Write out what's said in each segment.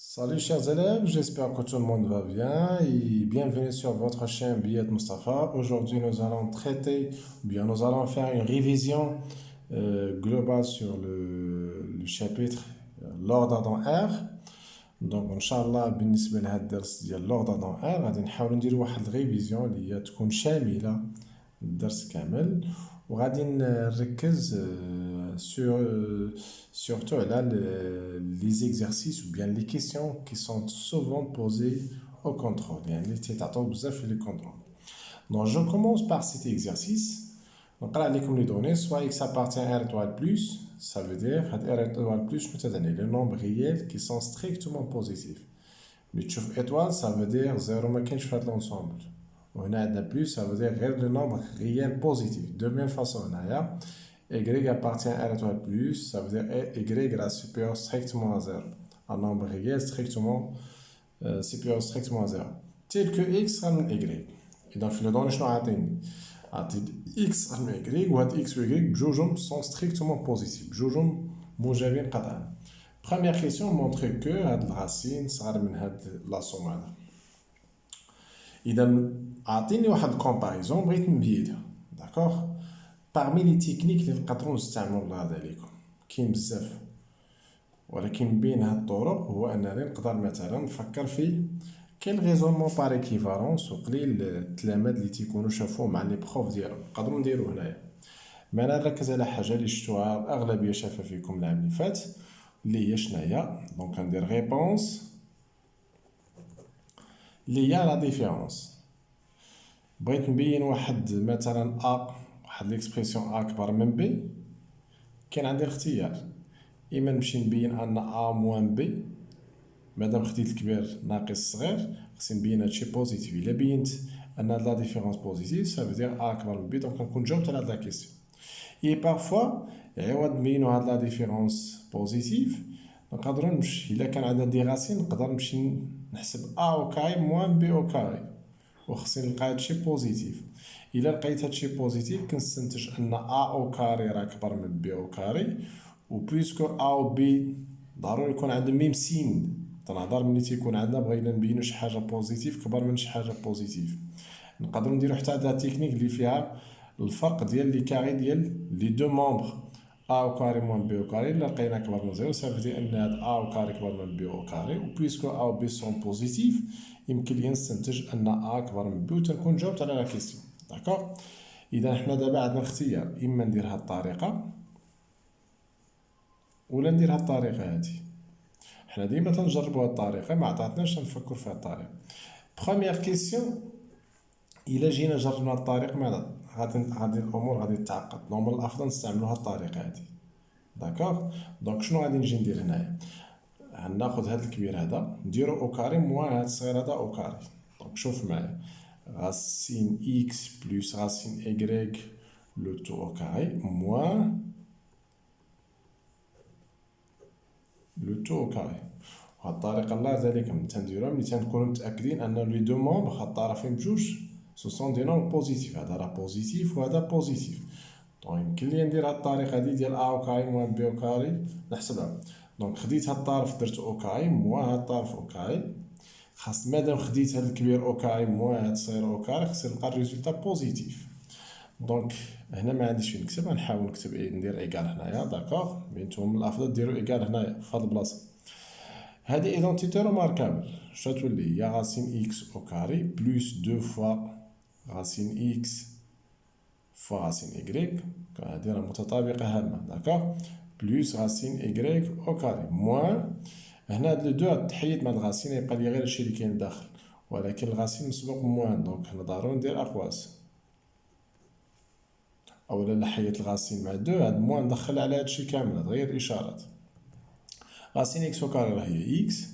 Salut chers élèves, j'espère que tout le monde va bien et bienvenue sur votre chaîne Billet Mustafa. Aujourd'hui nous allons traiter, ou bien nous allons faire une révision globale sur le chapitre l'ordre dans R. Donc Inch'Allah بالنسبة لهذا الدرس ديال l'ordre dans R غادي نحاولوا نديروا واحد الريفيزيون اللي هي تكون شاملة الدرس كامل وغادي نركز surtout là les exercices ou bien les questions qui sont souvent posées au contrôle يعني اللي تيتعطاو بزاف في les contrôles. Donc je commence par cet exercice. Donc là les données soit x appartient à R étoile plus, ça veut dire R étoile plus les nombres réels qui sont strictement positifs. Mais tu étoile ça veut dire 0 ما كاينش في هذا l'ensemble. وهنا عندنا plus ça veut dire غير le nombre réel positif. De même façon هنايا y appartient à R étoile plus, ça veut dire y est supérieur strictement à 0. Un nombre réel strictement supérieur strictement à 0. Tel que x من y. Et donc, في الدوني شنو عاطيني؟ عاطيني x من y وهاد x و y بجوجهم sont strictement positifs. بجوجهم موجبين قطعا. Première question montre que هاد الرacine صغر من هاد لا سوم هذا. إذا عاطيني واحد الكومباريزون بغيت نبيدها. داكوغ؟ Parmi les techniques اللي نقدروا نستعملوا لهذا عليكم كاين بزاف ولكن بين هاد الطرق هو انني نقدر مثلا نفكر في كاين غيزونمون بار ايكيفالونس وقليل التلاميذ اللي تيكونوا شافوه مع لي بروف ديالهم نقدروا نديروا هنايا. ما انا نركز على حاجه اللي شفتوها الاغلبيه شافها فيكم العام اللي فات اللي هي شناهي. دونك ندير ريبونس اللي هي لا ديفيرونس. بغيت نبين واحد مثلا واحد ليكسبرسيون اكبر من بي كاين عندي الاختيار اما نمشي نبين ان موان بي مادام خديت الكبير ناقص الصغير خصني نبين هادشي بوزيتيف. الا بينت ان لا ديفيرونس بوزيتيف سافو دير اكبر من بي دونك نكون جاوبت على هاد لا كيسيون. اي بارفوا عوض نبينو هاد لا ديفيرونس بوزيتيف نقدروا نمشي الا كان عندنا دي غاسين نقدر نمشي نحسب او كاي موان بي او كاي وخصني نلقى هادشي بوزيتيف. الا لقيت هادشي بوزيتيف كنستنتج ان او كاري راه اكبر من بي او كاري و بليسكو او بي ضروري يكون عندهم ميم سين. تنهضر ملي تيكون عندنا بغينا نبينو شي حاجه بوزيتيف كبر من شي حاجه بوزيتيف. نقدروا نديرو حتى هاد لا تكنيك اللي فيها الفرق ديال لي كاري ديال لي دو ممبر او كاري موان بي او كاري. الا لقينا كبر من زيرو صافي دي ان هاد او كاري كبر من بي او كاري و بليسكو او بي سون بوزيتيف يمكن لي نستنتج ان ا اكبر من بي و تنكون جاوبت على لا كيسيون. داكوغ؟ اذا حنا دابا عندنا اختيار اما ندير هاد الطريقه ولا ندير هاد الطريقه هادي. حنا ديما تنجربوا هاد الطريقه ما عطاتناش نفكر في هاد الطريقه. بروميير كيسيون الا جينا جربنا هاد الطريقه ما غادي الامور غادي تتعقد. دونك من الافضل نستعملوا هاد الطريقه هادي. داكوغ؟ دونك شنو غادي نجي ندير هنايا؟ غناخد هاد الكبير هذا نديرو او كاري موان هاد الصغير هذا او كاري. دونك شوف معايا racine x plus racine y le tout au carré moins le tout au carré. وهاد الطريقة الله يرضي عليكم تنديروها ملي تنكونو متأكدين أن لي دو مومبر هاد الطرفين بجوج سو سون دي نومبر بوزيتيف. هذا راه بوزيتيف وهذا بوزيتيف. دونك يمكن ليا ندير هاد الطريقة هادي ديال أ أو كاري موان بي أو كاري نحسبها. دونك خديت هاد الطرف درتو أو كاري موان هاد الطرف أو كاري. خاص مادام خديت هاد الكبير او كاري موان هاد الصغير او كاري خصني نلقى الريزولتا بوزيتيف. دونك هنا ما عنديش فين نكتب غنحاول نكتب ندير ايكال هنايا. داكوغ؟ مي نتوما من الافضل ديروا ايكال هنايا في هاد البلاصه. هادي ايدونتيتي روماركابل شنو تولي هي راسين اكس او كاري بلوس دو فوا راسين اكس فوا راسين ايكغيك هادي راه متطابقه هامه. داكوغ؟ بلوس راسين ايكغيك او كاري موان هنا هاد لو دو تحيد مع الغاسين يبقى لي غير هادشي اللي كاين داخل ولكن الغاسين مسبوق بموان. دونك هنا ضروري ندير اقواس اولا لا حيدت الغاسين مع دو هاد موان ندخل على هادشي كامل غير اشارات. غاسين اكس وكاري راه هي اكس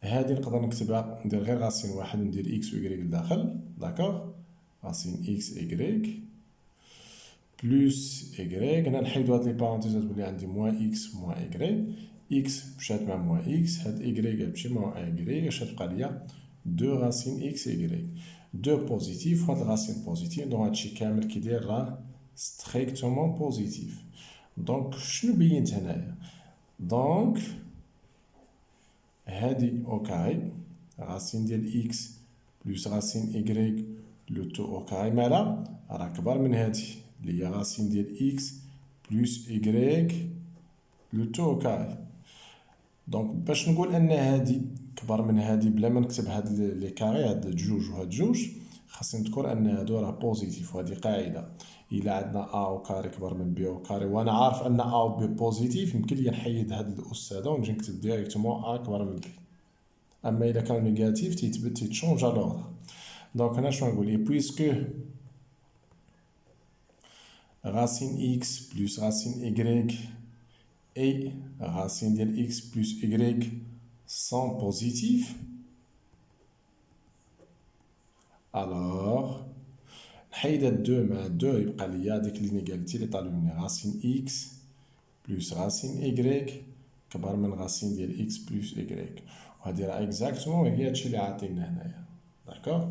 هادي نقدر نكتبها ندير غير غاسين واحد وندير اكس و ايكغيك لداخل. داكوغ؟ غاسين اكس ايكغيك بلوس ايكغيك هنا نحيدو هاد لي بارونتيز تولي عندي موان اكس موان ايكغيك. اكس مشات مع موان اكس هاد ايكغيك غتمشي مع ايكغيك اش غتبقى ليا دو غاسين اكس ايكغيك دو بوزيتيف وهاد الغاسين بوزيتيف. دونك هادشي كامل كيدير راه ستريكتومون بوزيتيف. دونك شنو بينت هنايا؟ دونك هادي او كاري غاسين ديال اكس بلس غاسين ايكغيك لو تو او كاري مالا راه كبر من هادي اللي هي غاسين ديال اكس بلس ايكغيك لو تو او كاري. دونك باش نقول ان هادي كبر من هادي بلا ما نكتب هاد لي كاري هاد جوج وهاد جوج خاصني نذكر ان هادو راه بوزيتيف وهادي قاعده. الا عندنا ا او كاري كبر من بي او كاري وانا عارف ان ا او بي بوزيتيف يمكن لي نحيد هاد الاس هذا ونجي نكتب ديريكتومون ا كبر من بي. اما الا كان نيجاتيف تيتبت تيتشونج لوردر. دونك هنا شنو نقول بويسكو racine x plus racine y et racine ديال x plus y sont positifs, alors نحيد هاد 2 مع 2 يبقى ليا ديك لينيغاليتي اللي طالب مني racine x plus racine y كبر من racine ديال x plus y. وهادي راه اكزاكتومون هي هادشي اللي عاطينا هنايا. داكوغ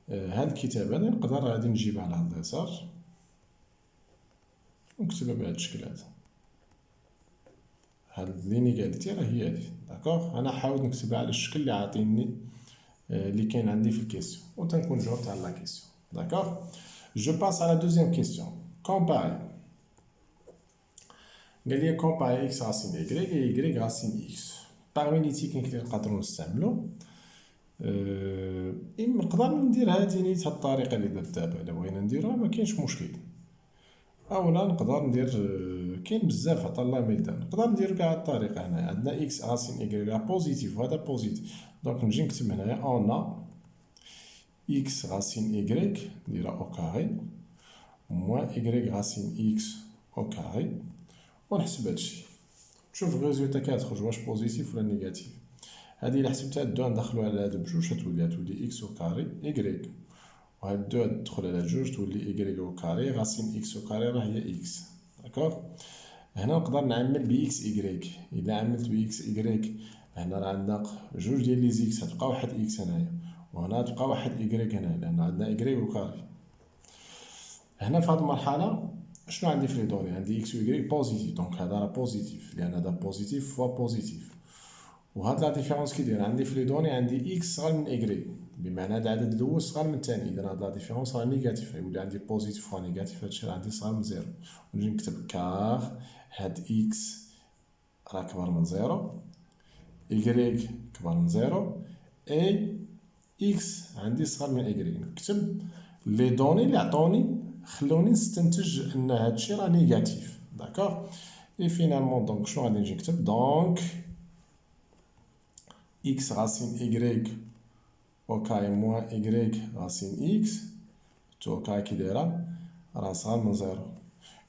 هاد الكتابه هادي نقدر غادي نجيبها على اليسار ونكتبها بهاد الشكل هذا. هاد لينيغاليتي راه هي هادي. داكوغ انا حاول نكتبها على الشكل اللي عاطيني اللي كاين عندي في الكيسيون وتنكون جاوبت على لا كيسيون. داكوغ جو باس على دوزيام كيسيون. كومباري قال لي كومباري اكس راسين ايكغيك اي ايكغيك راسين اكس. باغمي لي تيكنيك اللي نقدروا نستعملو نقدر ندير هادي نيت هاد الطريقه اللي درت دابا. الا بغينا نديروها ما كاينش مشكل، اولا نقدر ندير كاين بزاف عطا الله ميدان نقدر ندير كاع الطريقه. هنا عندنا اكس راسين ايكغيك بوزيتيف وهذا بوزيتيف. دونك نجي نكتب هنايا اون اكس راسين ايكغيك نديرها او كاري موان ايكغيك راسين اكس او كاري ونحسب هادشي نشوف الريزولتا كتخرج واش بوزيتيف ولا نيجاتيف. هادي الا حسبتها الدو ندخلو على هادو بجوج تولي اكس او كاري ايكغيك وهاد دو تدخل على جوج تولي ايكغيك او كاري غاسين اكس او كاري راه هي اكس. داكوغ هنا نقدر نعمل ب اكس ايكغيك. الا عملت ب اكس ايكغيك هنا راه عندنا جوج ديال لي زيكس غتبقى واحد اكس هنايا وهنا تبقى واحد ايكغيك هنا لان عندنا ايكغيك او كاري. هنا في هاد المرحله شنو عندي في لي دوني عندي اكس و ايكغيك بوزيتيف دونك هذا راه بوزيتيف لان هذا بوزيتيف فوا بوزيتيف. وهاد لا ديفيرونس كي داير عندي في لي دوني عندي اكس صغر من ايكغيك بمعنى هاد العدد الاول صغر من الثاني اذا هاد لا ديفيرونس راه نيجاتيف يولي عندي بوزيتيف فوا نيجاتيف هادشي راه عندي صغر من زيرو. ونجي نكتب كار هاد اكس راه كبر من زيرو ايكغيك كبر من زيرو اي اكس عندي صغر من ايكغيك. نكتب لي دوني اللي عطوني خلوني نستنتج ان هادشي راه نيجاتيف. داكوغ اي فينالمون دونك شنو غادي نجي نكتب دونك x racine y au carré moins y racine x تو كاع كي دايره راه صغار من زيرو.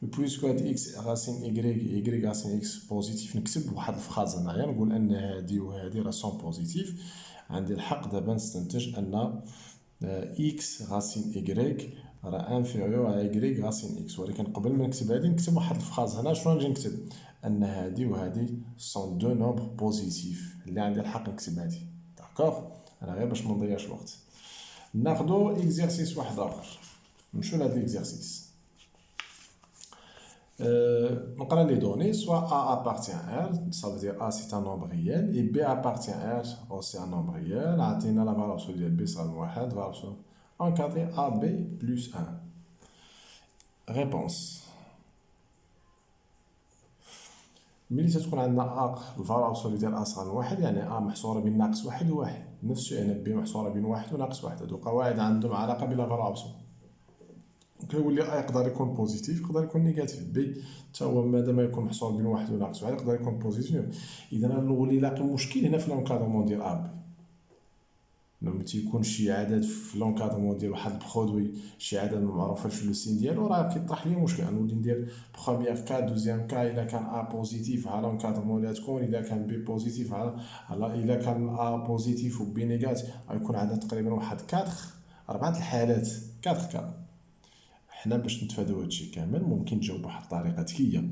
بويسكو هاد اكس راسين y راسين اكس بوزيتيف نكتب واحد الفراز هنايا نقول ان هادي وهادي راه سون بوزيتيف. عندي الحق دابا نستنتج ان اكس راسين y راه انفيريور ا y راسين اكس. ولكن قبل ما نكتب هادي نكتب واحد الفراز هنا شنو نجي نكتب ان هادي وهادي سون دو نومبر بوزيتيف اللي عندي الحق نكتب هادي. داكوغ انا غير باش ما نضيعش الوقت ناخدو اكزرسيس واحد اخر. نمشيو لهاد الاكزرسيس نقرا لي دوني سوا A appartient à R ça veut dire A c'est un nombre réel et B appartient à R aussi un nombre réel. عطينا لا فالور ديال B صار من واحد فالور encadré AB plus 1. réponse ملي تكون عندنا A الفالور ديال A صغر من واحد يعني A محصورة بين ناقص واحد وواحد نفس الشيء هنا B محصورة بين واحد وناقص واحد. هادو قواعد عندهم علاقة بلا فالور كيولي A يقدر يكون بوزيتيف يقدر يكون نيجاتيف بي حتى هو مادام يكون محصور بين واحد وناقص واحد يقدر يكون بوزيتيف. اذا نولي لاقي مشكل هنا في لونكادرمون ديال ا بي انه ما تيكونش شي عدد في لونكادرمون ديال واحد البرودوي شي عدد ما معروفش لو سين ديالو راه كيطرح لي مشكل. نولي ندير بروميير كا دوزيام كا الا كان ا بوزيتيف ها لونكادرمون اللي تكون الا كان بي بوزيتيف ها الا كان ا بوزيتيف وبي نيجاتيف غيكون عندنا تقريبا واحد 4 الحالات 4 كا. حنا باش نتفاداو هادشي كامل ممكن نجاوب بواحد الطريقه ذكيه.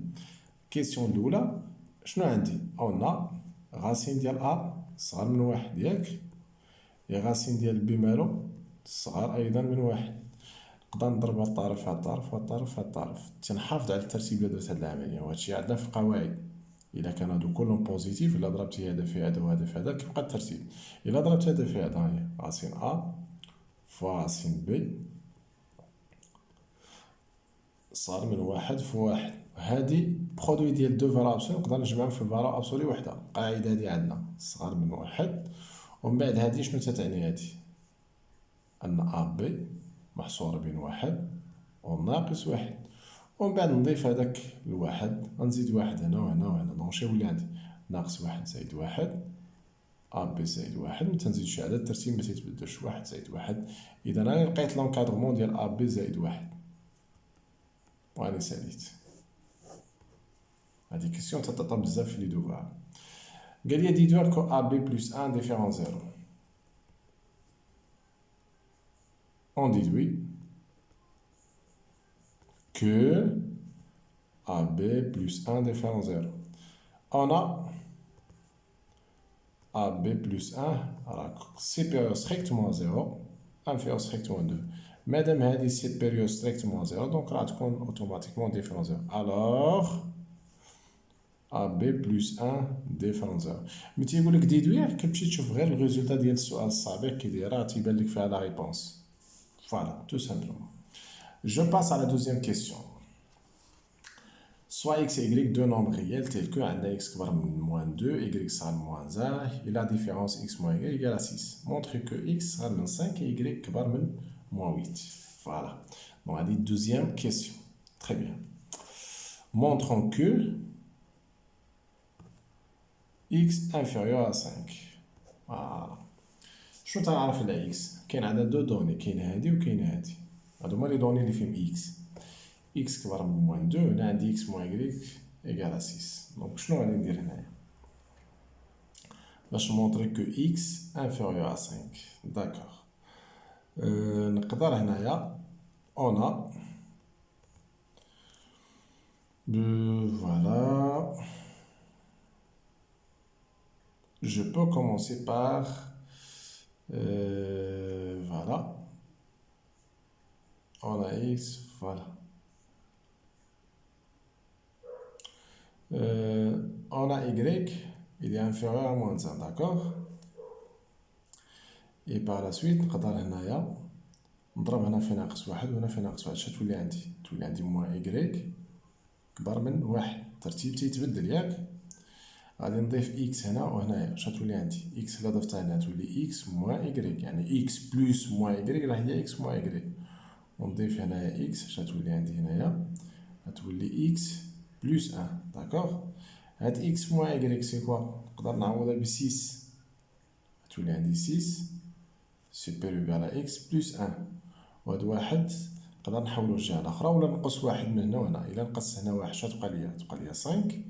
الكيسيون الاولى شنو عندي اون غاسين ديال ا صغر من واحد ياك يا غاسين ديال بي مالو صغر ايضا من واحد. نقدر نضرب هاد الطرف هاد الطرف وهاد الطرف هاد الطرف تنحافظ على الترتيب اللي درت هاد العمليه وهادشي عندنا في القواعد. إلا كان هادو كلهم بوزيتيف، إلا ضربتي هذا في هذا وهذا في هذا كيبقى الترتيب. إلا ضربت هذا في هذا، هاهي راسين أ فوا راسين بي صار من واحد في واحد. هادي برودوي ديال دو فالور ابسولي نقدر نجمعهم في فالور ابسولي وحده. القاعدة هادي عندنا صغر من واحد. ومن بعد هادي شنو تتعني هادي؟ أن أ بي محصورة بين واحد وناقص واحد. ومن بعد نضيف هذاك الواحد، غنزيد واحد هنا وهنا وهنا، دونك شنو يولي عندي؟ ناقص واحد زائد واحد أ بي زائد واحد، متنزيد شي عدد، الترتيب متيتبدلش، واحد زائد واحد. إذا أنا لقيت لونكادغمون ديال أ بي زائد واحد وأنا ساليت. هادي كيسيون تطرا بزاف في لي دوفوار. قال لي ديدوار كو أ بي بلس أن ديفيرون زيرو. On déduit que AB plus 1 différent 0. On a AB plus 1 supérieur strictement à 0, inférieur strictement à 2. Madame a dit supérieur strictement à 0, donc là, tu comptes automatiquement différent 0. Alors, AB plus 1 différent 0. Mais tu veux que déduire que tu trouves le résultat de ce qui dira, tu vas faire la réponse. Voilà, tout simplement. Je passe à la deuxième question. Soit x et y, deux nombres réels tels que x qui va moins 2, y sera moins 1, et la différence x moins y égale à 6. Montre que x sera moins 5 et y qui va moins 8. Voilà. Donc, on a dit deuxième question. Très bien. Montrons que x inférieur à 5. Voilà. شنو تنعرف على اكس؟ كاين عندنا دو دوني، كاين هادي وكاين هادي. هادو هما لي دوني اللي فيهم اكس. اكس كبر من موان دو، هنا عندي اكس موان إيكغيك إيكال 6. دونك شنو غادي ندير هنايا؟ باش نمونطري كو اكس انفيريور ا 5. داكوغ. نقدر هنايا اون فوالا. Je peux commencer par voilà. On a x, voilà. On a y, il est inférieur à moins 1, d'accord? Et par la suite, نقدر هنايا نضرب هنا في ناقص واحد وهنا في ناقص واحد. شنو تولي عندي؟ تولي عندي موان y كبر من واحد. الترتيب تيتبدل ياك؟ غادي نضيف اكس هنا وهنايا. شنو تولي عندي؟ اكس الا ضفتها هنا تولي اكس موان ايكغيك، يعني اكس بلس موان ايكغيك راه هي اكس موان ايكغيك. ونضيف هنايا اكس. شنو تولي عندي هنايا؟ غتولي اكس بلس 1. داكوغ. هاد اكس موان ايكغيك سي كوا؟ نقدر نعوضها ب 6. تولي عندي 6 سوبيريور على اكس بلس 1. وهاد واحد نقدر نحولو للجهة الأخرى ولا نقص واحد من هنا وهنا. إلا نقص هنا واحد شنو تبقى ليا؟ تبقى ليا 5.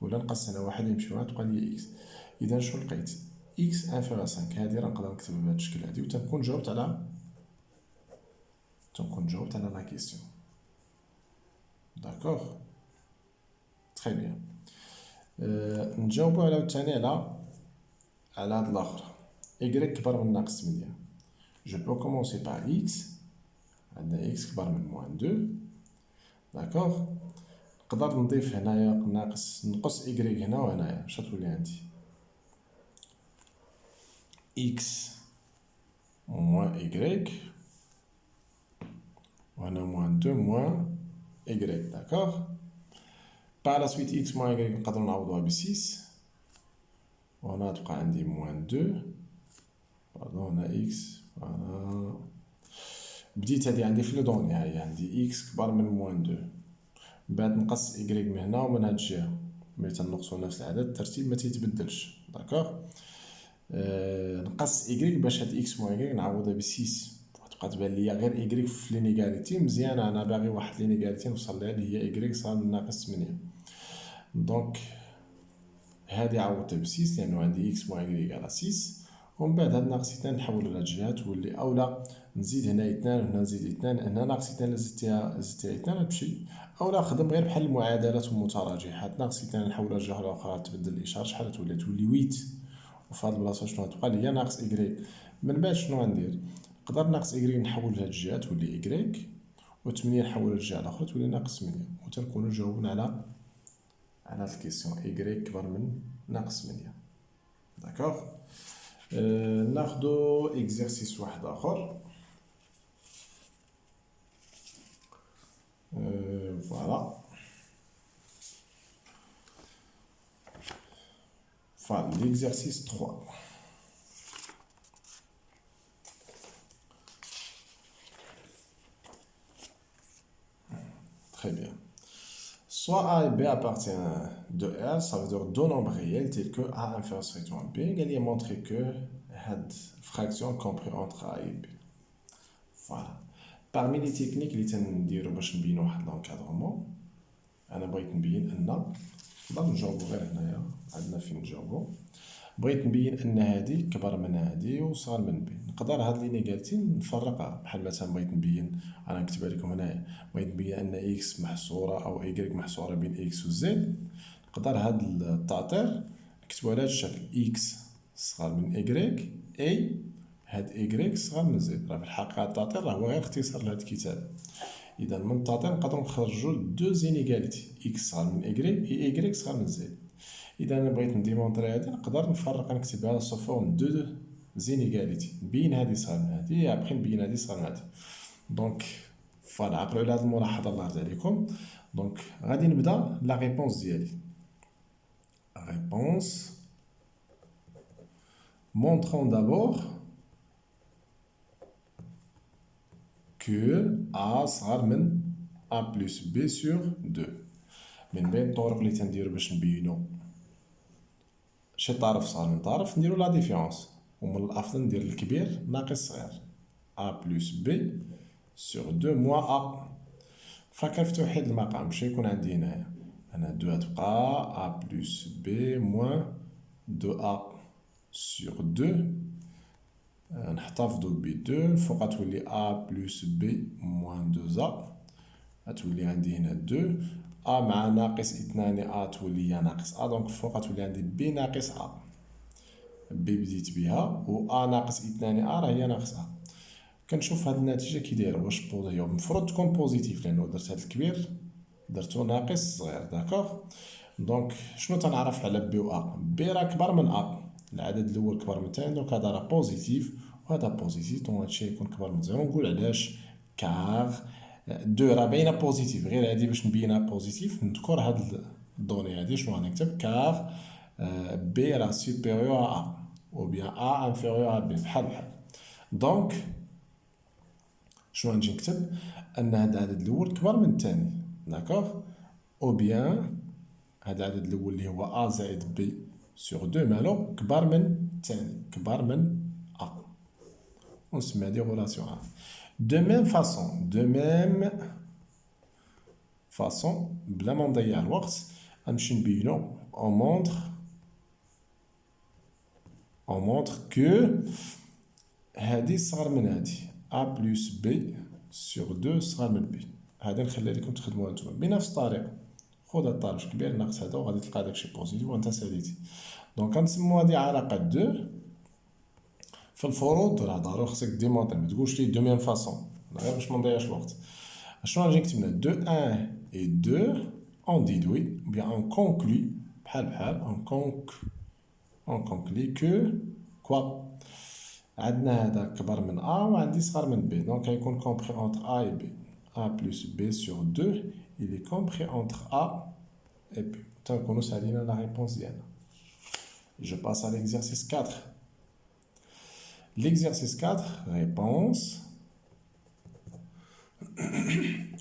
ولا نقص هنا واحد يمشي هنا تبقى ليا إكس. إذا شنو لقيت؟ إكس انفيغ 5. هادي راه نقدر نكتبها بهاد الشكل هادي وتنكون جاوبت على لا كيسيون. داكوغ. تخي بيان. نجاوبو على الثاني على هاد الآخر. إكغيك كبر من ناقص 8. جو بو كومونسي باغ إكس. عندنا إكس كبر من موان 2. داكوغ. نقدر نضيف هنايا نقص إكغيك هنا وهنايا. شنو تولي عندي؟ إكس موان إكغيك وهنا موان 2 موان إكغيك. داكوغ. باغ لا سويت إكس موان إكغيك نقدرو نعوضوها ب 6. وهنا تبقى عندي موان 2. باردون هنا إكس. فوالا. بديت هادي عندي في لي دوني، هاهي عندي إكس كبر من موان 2. من بعد نقص إكغيك من هنا ومن هاد الجهة. ملي تنقصو نفس العدد الترتيب متيتبدلش. داكوغ. نقص إكغيك باش هاد إكس موان إكغيك نعوضها ب 6. تبقى تبان ليا غير إكغيك في لينيغاليتي مزيانة. أنا باغي واحد لينيغاليتي نوصل ليها اللي هي إكغيك صار من ناقص 8. دونك هادي عوضتها ب 6 لأنو عندي إكس موان إكغيك على 6. ومن بعد هاد ناقص 2 نحولو لهاد الجهة تولي أولا نزيد هنا 2 وهنا نزيد 2. هنا ناقص 2 زدتها 2 غتمشي. أولا نخدم غير بحال المعادلات والمتراجحات. ناقص 2 نحولها للجهة الأخرى تبدل الإشارة. شحال تولي؟ تولي 8. وفي هاد البلاصة شنو غتبقى ليا؟ ناقص إكغيك. من بعد شنو غندير؟ نقدر ناقص إكغيك نحول لهاد الجهة تولي إكغيك، و 8 نحولها للجهة الأخرى تولي ناقص 8. وتنكونو جاوبنا على الكيسيون y كبر من ناقص 8. داكوغ. ناخدو اكزرسيس واحد اخر. فوالا. Voilà, l'exercice 3. Très bien. Soit A et B appartiennent de R, ça veut dire deux nombres réels tels que A inférieur strictement à B. Il a montré que cette fraction comprise entre A et B. Voilà. Parmi les techniques اللي تنديرو باش نبينو واحد l'encadrement, أنا بغيت نبين أن نقدر نجاوبو غير هنايا، عندنا فين نجاوبو. بغيت نبين ان هادي كبر من هادي وصغر من بي. نقدر هاد لينيغاليتي نفرقها، بحال مثلا بغيت نبين، انا نكتبها لكم هنايا، بغيت نبين ان اكس محصوره او ايكغيك محصوره بين اكس و زد. نقدر هاد التعطير نكتبو على هاد الشكل، اكس صغر من ايكغيك اي هاد ايكغيك صغر من زد. راه في الحقيقه التعطير راه هو غير اختصار لهاد الكتاب. اذا من التعطير نقدروا نخرجوا دو زينيغاليتي، اكس صغر من ايكغيك اي ايكغيك صغر من زد. إذا أنا بغيت نديمونطري هادي نقدر نفرق، نكتبها سو فورم دو زينيغاليتي، نبين هادي صغر من هادي ابخي نبين هادي صغر من هادي. دونك فوالا، عقلوا على هاد الملاحظة الله يرضي عليكم. دونك غادي نبدا لا ريبونس ديالي. ريبونس montrons d'abord que A صغر من A plus B sur 2. من بين الطرق اللي تنديرو باش نبينو شي طرف صغر من طرف نديرو لا ديفيرونس، ومن الافضل ندير الكبير ناقص صغير. A plus B sur 2 moins A. فكر في توحيد المقام باش يكون عندي هنايا انا 2 تبقى A plus B moins 2A sur 2. نحتفظو ب 2 الفوق تولي A plus B moins 2A. غتولي عندي هنا 2 A مع ناقص 2 A تولي هي ناقص A. دونك فوق تولي عندي B ناقص A. B بديت بها و A ناقص 2 A راه هي ناقص A. كنشوف هاد النتيجة كي دايرة، واش هي المفروض تكون بوزيتيف لأنه درت هاد الكبير درتو ناقص صغير. داكوغ. دونك شنو تنعرف على بي و A؟ بي راه كبر من A، العدد الأول كبر من الثاني، دونك هذا راه بوزيتيف وهذا بوزيتيف، دونك هادشي يكون كبر من زيرو. نقول علاش، كار دو راه باينه بوزيتيف، غير هادي باش نبينها بوزيتيف نذكر هاد الدوني هادي. شنو غنكتب؟ كار بي راه سوبيريور ا او بيان ا انفيريور ا بي، بحال. دونك شنو غنجي نكتب؟ ان هاد العدد الاول كبر من الثاني. داكوغ. او بيان هاد العدد الاول اللي هو ا زائد بي سور 2 مالو كبر من الثاني، كبر من ا، ونسمي هادي غولاسيون ا. De même façon, بلا ما نضيع الوقت غنمشي نبينو. on montre que هادي صغر من هادي A plus B sur 2 صغر من B. هادي نخلي لكم تخدموها نتوما بنفس الطريقة. خذ هاد الطرف كبير ناقص هذا وغادي تلقى داكشي بوزيتيف وانت ساليتي. دونك غنسمو هادي علاقة 2. في الفروض راه ضروري خصك ديمونطري، ما تقولش لي دو ميم فاصون غير باش ما نضيعش الوقت. شنو غنجي نكتب هنا؟ دو 1 et 2 on déduit ou bien on conclut بحال on conclut que quoi عندنا هذا كبر من A وعندي صغر من B، donc غيكون compris entre A et B. A plus B sur 2 il est compris entre A et B. تنكونوا سالينا la réponse ديالنا. Je passe à l'exercice 4. L'exercice 4, réponse.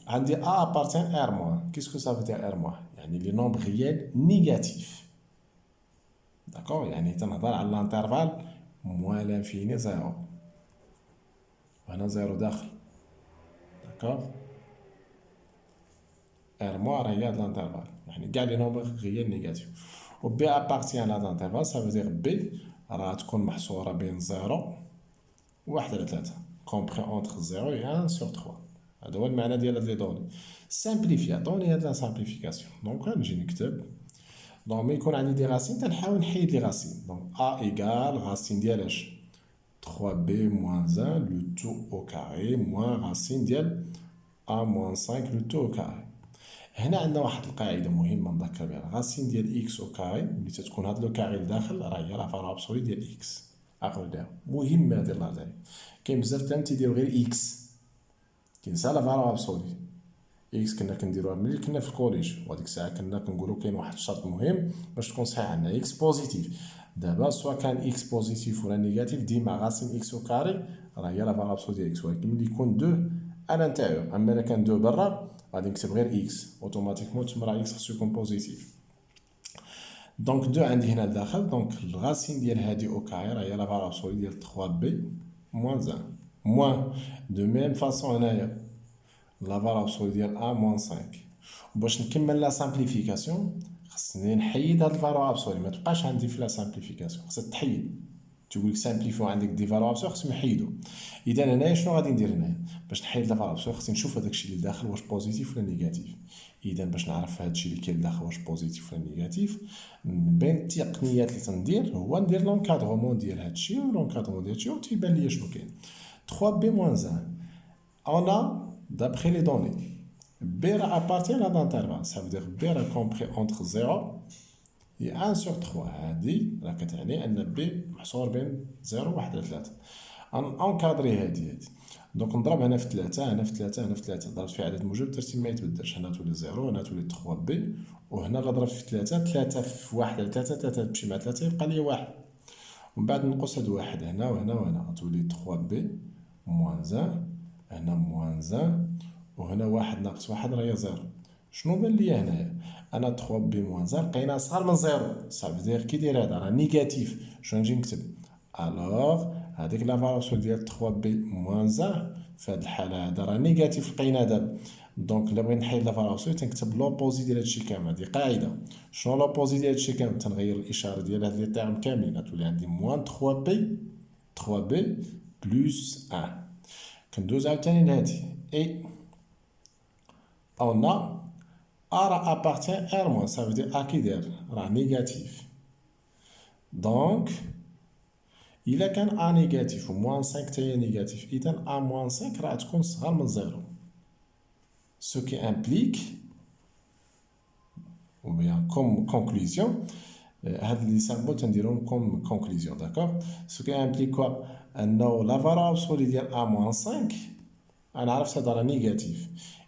عندي A appartient à R-. Qu'est-ce que ça veut dire R-? يعني les nombres réels négatifs. D'accord. يعني تنهضر على l'intervalle moins l'infini 0. وهنا 0 داخل. D'accord. R- راه هي هاد l'intervalle، يعني كاع les nombres réels négatifs. و B appartient à l'intervalle, ça veut dire B راه تكون محصورة بين 0 و 1 على 3. compris entre 0 et 1 sur 3. هذا هو المعنى ديال هاد لي دوني. سامبليفي، عطوني هاد لا سامبليفيكاسيون. دونك غنجي نكتب، دونك ملي يكون عندي دي غاسين تنحاول نحيد لي غاسين. دونك ا ايكال غاسين ديال اش؟ 3b moins 1 لو تو او كاري موان غاسين ديال a moins 5 لو تو او كاري. هنا عندنا واحد القاعده مهمه نذكر بها، غاسين ديال اكس او كاري ملي تتكون هاد لو كاري لداخل راه هي لا فالور ابسولي ديال اكس. عقلوا ليها مهمه هادي الله تاعي. كاين بزاف تام تيديروا غير اكس، كينسى لا فالور ابسولي. اكس كنا كنديروها ملي كنا في الكوليج، وهاديك الساعه كنا كنقولوا كاين واحد الشرط مهم باش تكون صحيح عندنا اكس بوزيتيف. دابا سواء كان اكس بوزيتيف ولا نيجاتيف ديما غاسين اكس او كاري راه هي لا فالور ابسولي ديال اكس، ولكن ملي يكون دو انا نتاعو، اما الا كان دو برا غادي نكتب غير اكس اوتوماتيكمون، تما راه اكس خصو يكون بوزيتيف. دونك دو عندي هنا لداخل، دونك الغاسين ديال هادي او كاري راه هي لا فالور ابسولي ديال 3 بي موان 1 موان دو ميم فاصون هنايا لا فالور ابسولي ديال ا موان 5. وباش نكمل لا سامبليفيكاسيون خصني نحيد هاد الفالور ابسولي، ما تبقاش عندي في لا سامبليفيكاسيون، خصها تحيد. تقول لك سامبليفيو عندك دي فالور ابسولي خصهم يحيدوا. اذا هنايا شنو غادي ندير هنايا باش نحيد لا فالور ابسولي؟ خصني نشوف هذاك الشيء اللي داخل واش بوزيتيف ولا نيجاتيف. اذا باش نعرف هذا الشيء اللي كاين داخل واش بوزيتيف ولا نيجاتيف، من بين التقنيات اللي تندير هو ندير لونكادرومون ديال هذا الشيء، ولونكادرومون ديال هذا الشيء تيبان ليا شنو كاين. 3 بي موان 1 on a d'après les données B appartient à l'intervalle, ça veut dire B est compris entre 0 et 1 sur 3. هادي راه كتعني ان B محصور بين 0 و 1 ل 3. انكادري هادي دونك نضرب هنا في 3 هنا في 3 هنا في 3، ضربت في عدد موجب الترتيب ما يتبدلش، هنا تولي 0 هنا تولي 3 بي، وهنا ضربت في 3 3 في 1 على 3 3 تمشي مع 3 يبقى لي 1، ومن بعد نقص هاد 1 هنا وهنا وهنا تولي 3 بي موان 1 هنا موان 1 وهنا 1 ناقص 1 راه هي 0. شنو بان ليا هنايا؟ انا 3 بي موان 1 لقينا صغار من 0، صافي داير كي داير هذا راه نيجاتيف. شنو نجي نكتب؟ الوغ هذيك لا فالور ديال 3 بي موان 1 في هذه الحاله هذا راه نيجاتيف لقينا دابا، دونك الا بغيت نحيد لا فالور تنكتب لوبوزي ديال هادشي كامل. هادي قاعده. شنو لوبوزي ديال هادشي كامل؟ تنغير الاشاره ديال هاد لي تيرم كاملين، تولي عندي موان 3 بي 3 بي بلس 1. كندوز عاوتاني لهادي اي on a A appartient à R-, ça veut dire A qui est négatif. Donc, il a qu'un A négatif, ou moins 5 est négatif. Il a A moins 5 va être moins 0. Ce qui implique, ou bien comme conclusion, les symboles sont comme conclusion, d'accord? Ce qui implique quoi? La valeur absolue de A moins 5, on a ça négatif.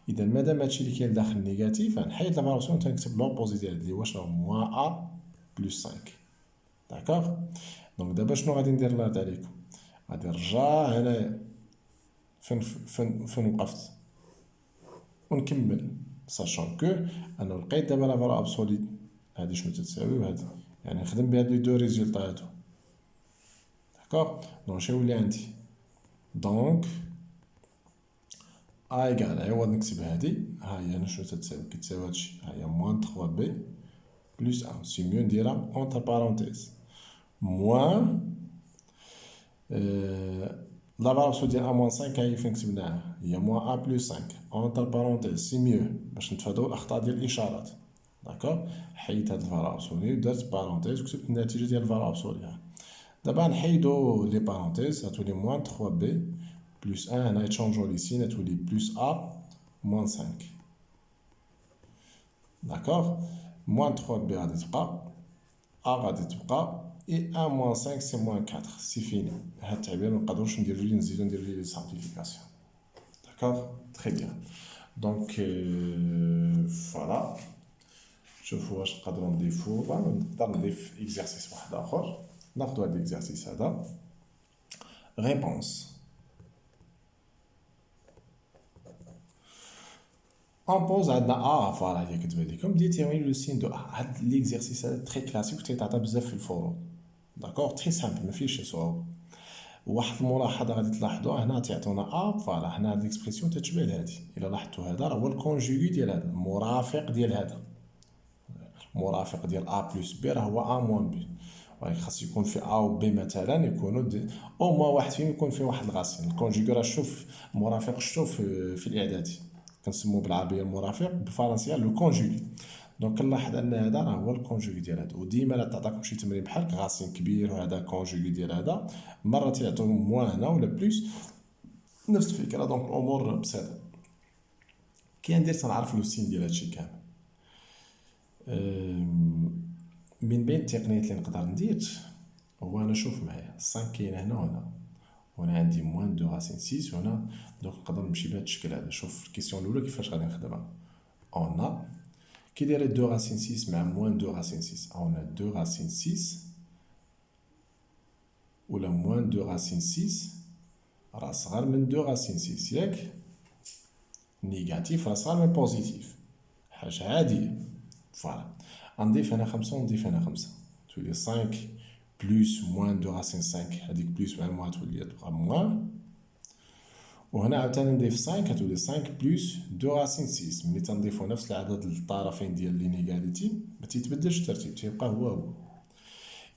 اذا مادام هادشي اللي كاين داخل نيجاتيف غنحيد لا فالور تنكتب لوبوزي ديال اللي هو شنو موان ا بلس 5. داكوغ. دونك دابا شنو غادي ندير الله يرضي عليكم؟ غادي نرجع هنايا فين وقفت ونكمل ساشون كو انا لقيت دابا لا فالور ابسولي هادي شنو تتساوي وهادي، يعني نخدم بهاد لي دو ريزولطا هادو. داكوغ. دونك شنو يولي عندي؟ دونك ايكال عوض نكتب هادي ها هي انا شنو تتساوي؟ كتساوي هادشي ها هي موان 3 بي بلس 1. سي ميو نديرها اونتر بارونتيز موان لا فالور ديال ا موان 5 هي فين كتبناها هي موان ا بلس 5 اونتر بارونتيز. سي ميو باش نتفاداو الاخطاء ديال الاشارات. داكوغ. حيدت هاد الفالور ابسولي ودرت بارونتيز وكتبت النتيجه ديال الفالور ابسولي. دابا نحيدو لي بارونتيز غتولي موان 3 بي بلس 1 هنا يتشونجو لي سين تولي بلس ا موان 5. داكوغ. موان 3 بي غادي تبقى ا غادي تبقى اي 1 موان 5 سي موان 4. سي فيني. هاد التعبير منقدروش نديرو ليه نزيدو نديرو ليه لي سامبليفيكاسيون. داكوغ. تري بيان. دونك فوالا شوفوا واش نقدروا نضيفو. نقدر نضيف اكزرسيس واحد اخر. ناخدو هاد الاكزرسيس هذا. ريبونس. On pose عندنا A فوالا هي كتبان لكم ديتيرميني لو سين دو A. هاد ليكزرسيس هذا تري كلاسيك وتيتعطى بزاف في الفروض. داكوغ. تري سامبل مافيهش صعوبة. واحد الملاحظة غادي تلاحظوها هنا تيعطونا A فوالا هنا هاد ليكسبرسيون تتشبه لهادي. إلا لاحظتو هذا راه هو الكونجوغي ديال هذا المرافق ديال هذا. المرافق ديال A بلس B راه هو A موان B. ولكن خاص يكون في A و B مثلا يكونوا او ما واحد فيهم يكون فيه واحد الغاسين. الكونجوغي راه شوف مرافق شتو في الإعدادي كنسموه بالعربيه المرافق بالفرنسيه لو كونجوغي. دونك كنلاحظ ان هذا راه هو الكونجوغي ديال هذا. وديما لا تعطاكم شي تمرين بحال غاسين كبير وهذا كونجوغي ديال هذا مره تيعطيو موان هنا ولا بلوس نفس الفكره. دونك الامور بسيطه. كي ندير تنعرف لو سين ديال هادشي كامل. من بين التقنيات اللي نقدر ندير هو انا شوف معايا 5 كاين هنا وهنا عندي موان دو راسين 6 وهنا دونك نقدر نمشي بهذا الشكل هذا. شوف الكيسيون الاولى كيفاش غادي نخدمها. اون كي دايره 2 راسين 6 مع موان 2 راسين 6 اون 2 راسين 6 ولا موان 2 راسين 6 راه صغار من 2 راسين 6 ياك. نيجاتيف راه صغار من بوزيتيف، حاجه عاديه. فوالا غنضيف هنا 5 ونضيف هنا 5 تولي 5 بلوس موان 2 راسين 5 هذيك بلوس مع موان تولي تبقى موان. وهنا عاوتاني نضيف 5 كتولي 5 بلوس 2 راسين 6. ملي تنضيفو نفس العدد للطرفين ديال لينيغاليتي ما تيتبدلش الترتيب تيبقى هو.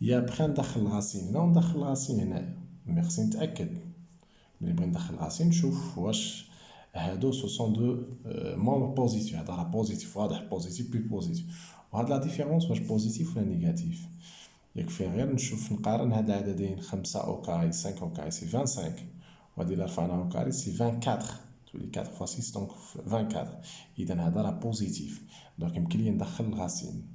يا بخي ندخل الغاسين هنا وندخل الغاسين هنايا، مي خصني نتاكد ملي بغي ندخل الغاسين نشوف واش هادو سو سون دو مون بوزيتيف. هذا راه بوزيتيف واضح، بوزيتيف بي بوزيتيف، وهاد لا ديفيرونس واش بوزيتيف ولا نيجاتيف. يكفي غير نشوف نقارن هاد العددين 5 او كاري 5 او كاري سي 25 وهادي اللي رفعنا او كاري سي 24 تولي 4 فوا 6 دونك 24. اذا هذا راه بوزيتيف دونك يمكن لي ندخل الغاسين.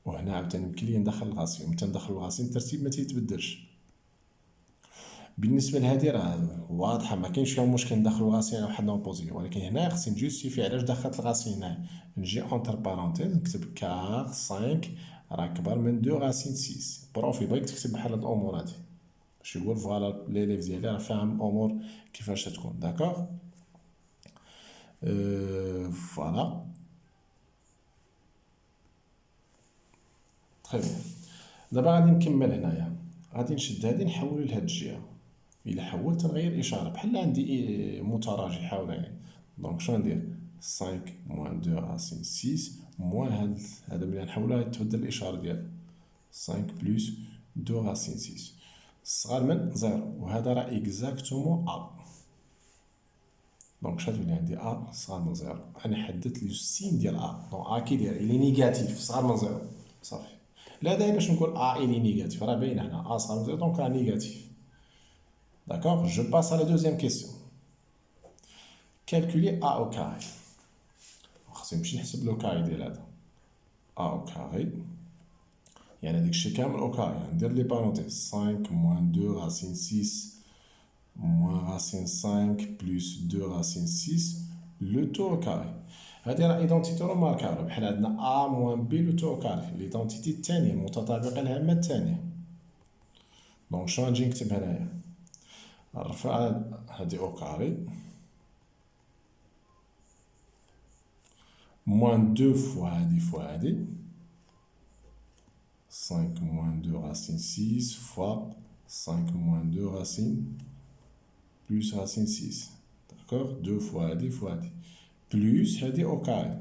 وهنا عاوتاني يمكن لي ندخل الغاسين، متى ندخل الغاسين الترتيب ما تيتبدلش. بالنسبه لهادي راه واضحه ما كاينش فيها مشكل ندخل الغاسين على واحد بوزيتيف، ولكن هنا خصني نجوستيفي علاش دخلت الغاسين هنا. نجي اونتر بارونتيز نكتب 4 5 راه كبر من 2 غاسين 6. بروفي بغيت تكتب بحال هاد الامور هادي باش يقول فوالا ليليف ديالي راه فاهم الامور كيفاش تكون. داكوغ فوالا تري بيان. دابا غادي نكمل هنايا، غادي نشد هادي نحول لهاد الجهه. الا حولت نغير اشاره بحال عندي متراجحه ولا يعني. دونك شنو ندير 5 موان 2 راسين 6 موان هذا ملي نحولها تبدل الاشاره ديالها 5 بلس 2 راسين 6 صغار من 0 وهذا راه اكزاكتومون ا. دونك شنو تولي عندي ا صغار من 0. انا حددت لي السين ديال ا. دونك ا كي داير الي نيجاتيف صغار من 0 صافي. لا داير باش نقول ا الي نيجاتيف راه باين هنا ا صغار من 0 دونك راه نيجاتيف. D'accord, je passe à la deuxième question. Calculer a au carré. خاصني نمشي نحسب لو كاري ديال هذا a au carré يعني هذاك الشيء كامل او كاري. ندير لي بارونتيز 5 موان 2 راسين 6 موان راسين 5 بلس 2 راسين 6 لو تو او كاري. هذه راه ايدونتيتي روماركابل بحال عندنا a موان b لو تو او كاري ليدونتيتي الثانيه المتطابقه الهامه الثانيه. دونك شنو نجي نكتب هنايا نرفع هادي او كاري موان 2 فوا هادي 5 moins 2 racine 6 fois 5 moins 2 racine plus racine 6. D'accord 2 fois هادي فوا هادي plus هادي au carré.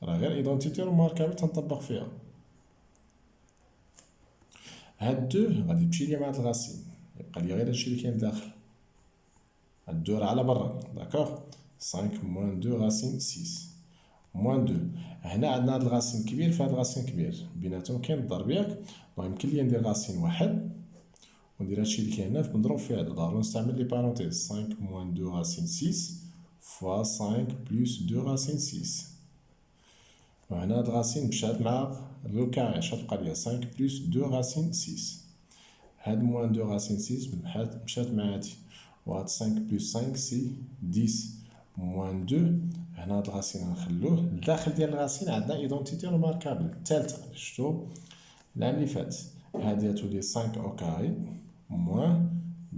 راه غير ايدونتيتي روماركابل تنطبق فيها. هاد 2 غادي تمشي ليا مع هاد الغاسين يبقى لي غير هادشي اللي كاين داخل. هاد 2 راه على برا. داكوغ 5 moins 2 racine 6 موان 2. هنا عندنا هاد الغاسين كبير في هاد الغاسين كبير بيناتهم كاين الضرب ياك. دونك يمكن لي ندير غاسين واحد وندير هادشي اللي كاين هنا نضرب في هذا. ضروري نستعمل لي بارونتيز 5 موان 2 غاسين 6 فوا 5 بلس 2 غاسين 6. وهنا هاد الغاسين مشات مع لو كاري اش غتبقى ليا 5 بلس 2 غاسين 6. هاد موان 2 غاسين 6 مشات مع هادي وهاد 5 بلس 5 سي 10 موان 2. هنا هاد الغاسين نخلوه الداخل ديال الغاسين عندنا ايدونتيتي روماركابل الثالثه شفتو العام اللي فات. هادي تولي 5 او كاري موان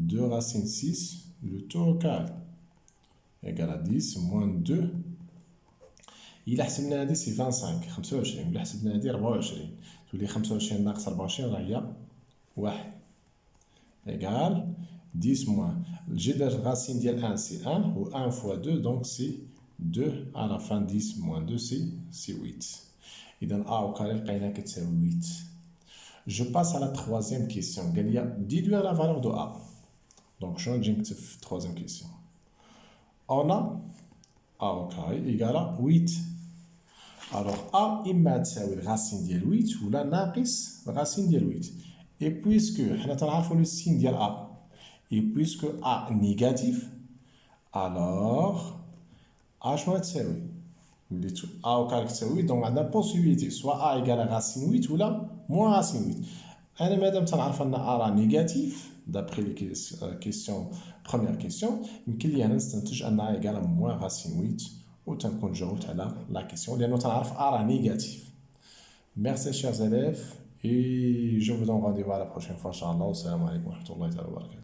2 راسين 6 لو تو او كاري ايكال 10 موان 2. الا حسبنا هادي سي 25 الا حسبنا هادي 24 تولي 25 ناقص 24 راه هي 1 ايكال 10 موان الجذر الغاسين ديال 1 سي 1 و 1 فوا 2 دونك سي 2 à la fin 10 moins 2 c'est 8. إذا A au carré لقينا كتساوي 8. Je passe à la troisième question. قال لي déduire la valeur de A. Donc شنو نجي نكتب في troisième question. On a A au carré égale à 8. Alors A إما تساوي الغاسين ديال 8 ولا ناقص الغاسين ديال 8. Et puisque حنا تنعرفو لو سين ديال A et puisque A négatif alors A شنو غتساوي وليتو ا وكارك تساوي 8 دونك عندنا بوسيبيليتي سوا ا ايكال غاسين 8 ولا موان غاسين 8. انا مادام تنعرف ان ا راه نيجاتيف دابخي لي كيسيون بروميير كيسيون يمكن لي انا نستنتج ان ا ايكال موان غاسين 8 وتنكون جاوبت على لا كيسيون لانه تنعرف ا راه نيجاتيف. Merci chers élèves et je vous donne rendez-vous à la prochaine fois, Inch'Allah. Assalamu alaikum wa rahmatullahi wa barakatuh.